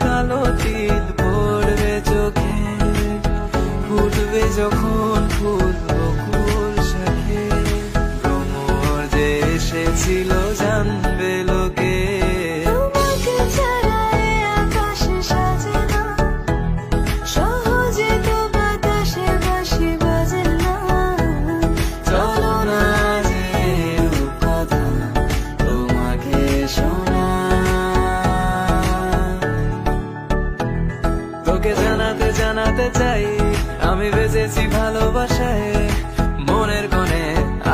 কালো তিল পড়বে চোখে, ফুটবে যখন ফুল বকুল শাখে, ভ্রমর যে এসেছিল জানবে লোকে। তোমাকে ছাড়া এ আকাশ সাজে না, সহজে তো বাতাসে বাঁশি বাজে না। চলো না যে রূপকথা তোমাকে তোকে জানাতে জানাতে চাই আমি বেঁচেছি ভালোবাসায়, মনের কোণে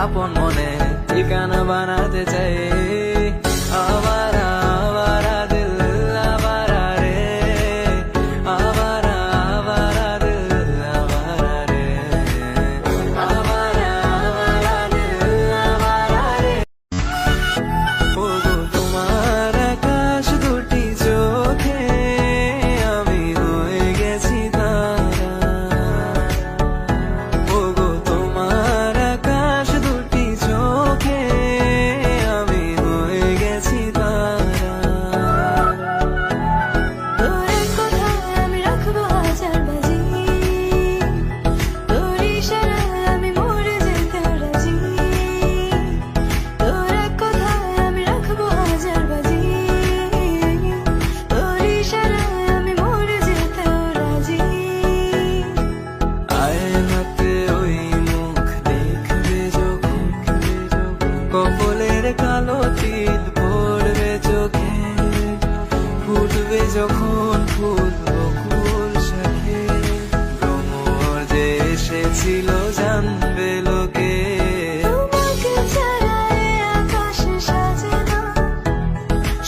আপন মনে ঠিকানা বানাতে চাই। আবারা আবারা দিল আবারা রে, আবারা আবারা দিল আবারা রে, আবারা আবারা দিল আবারা রে। ওগো তোমার আকাশ দুটি চোখে আমি হয়ে গেছি তারা, ওগো তোমার আকাশ দুটি চোখে আমি হয়ে গেছি তারা। তোর কথায় আমি রাখবো হাজার বাজি, তোর ইশারায় আমি মরে যেতে রাজি। তোর কথায় আমি রাখবো হাজার বাজি, তোর ইশারায় আমি মরে যেতে রাজি। আয়নাতে ওই মুখ দেখবে যখন, কপালের কালো তিল পড়বে চোখে, ফুটবে যখন ফুল বকুল শাখে, ভ্রমর যে এসেছিল জানবে লোকে। তোমাকে ছাড়া এ আকাশ সাজে না,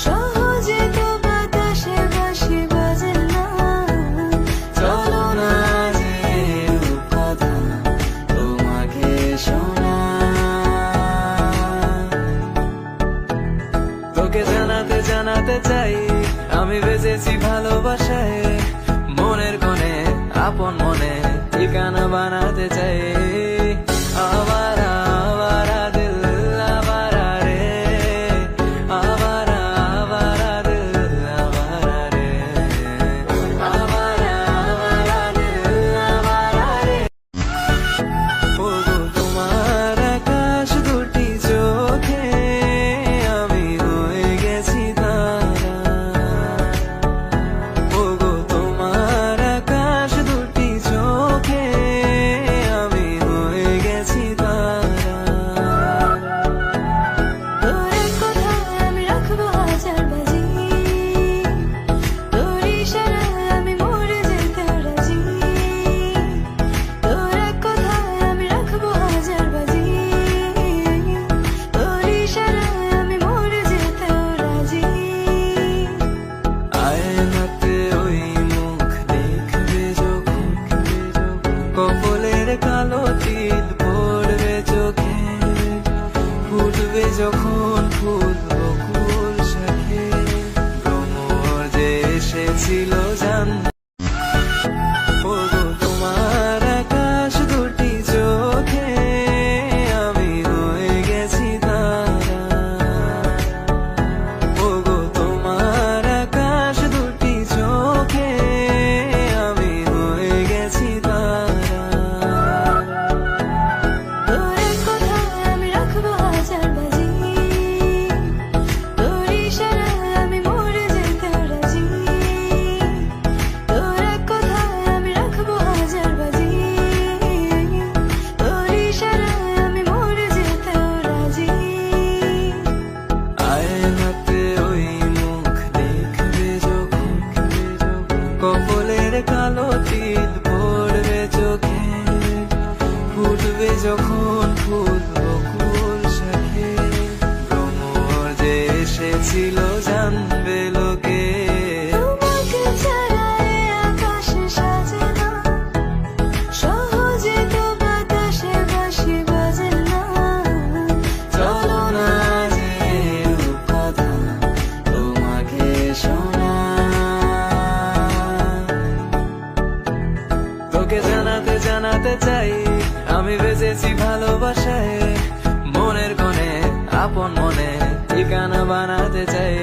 সহজে তো বাতাসে বাঁশি বাজে না। চলো না যে রূপকথা তোমাকে তোকে জানাতে জানাতে চাই আমি বেঁচেছি ভালোবাসায়, মনের কোণে আপন মনে ঠিকানা বানাতে চাই। আবারা আবারা দিল আবারা রে, আবারা আবারা দিল আবারা রে, আবারা আবারা দিল আবারা রে। ওগো তোমার আকাশ দুটি চোখে আমি হয়ে গেছি তারা, ওগো তোমার আকাশ দুটি চোখে আমি হয়ে গেছি তারা। তোর কথায় আমি রাখবো হাজার বাজি, তোর ইশারায় আমি মরে যেতে রাজি। তোর কথায় আমি রাখবো হাজার বাজি, তোর ইশারায় আমি মরে যেতে রাজি। আয়নাতে ওই মুখ দেখবে যখন, কপালের কালো তিল পড়বে চোখে, ফুটবে যখন ফুল বকুল শাখে, ভ্রমর যে এসেছিল জানবে। ওগো তোমার আকাশ দুটি চোখে আমি হয়ে গেছি তারা, ওগো তোমার আকাশ দুটি চোখে আমি হয়ে গেছি তারা। তোর কথায় আমি রাখবো হাজার বাজি, তোর ইশারায় আমি মরে যেতে রাজি। তোর কথায় আমি রাখবো হাজার বাজি, তোর ইশারায় আমি মরে যেতে রাজি। আয়নাতে ওই মুখ দেখবে যখন, কপালের কালো তিল পড়বে চোখে, ফুটবে যখন ফুল বকুল শাখে, ভ্রমর যে এসেছিল জানবে লোকে। তোমাকে ছাড়া এ আকাশ সাজে না, সহজে তো বাতাসে বাঁশি বাজে না। চলো না যে রূপকথা তোমাকে তোকে জানাতে জানাতে চাই আমি বেঁচেছি ভালোবাসায়, মনের কোণে আপন মনে ঠিকানা বানাতে চাই।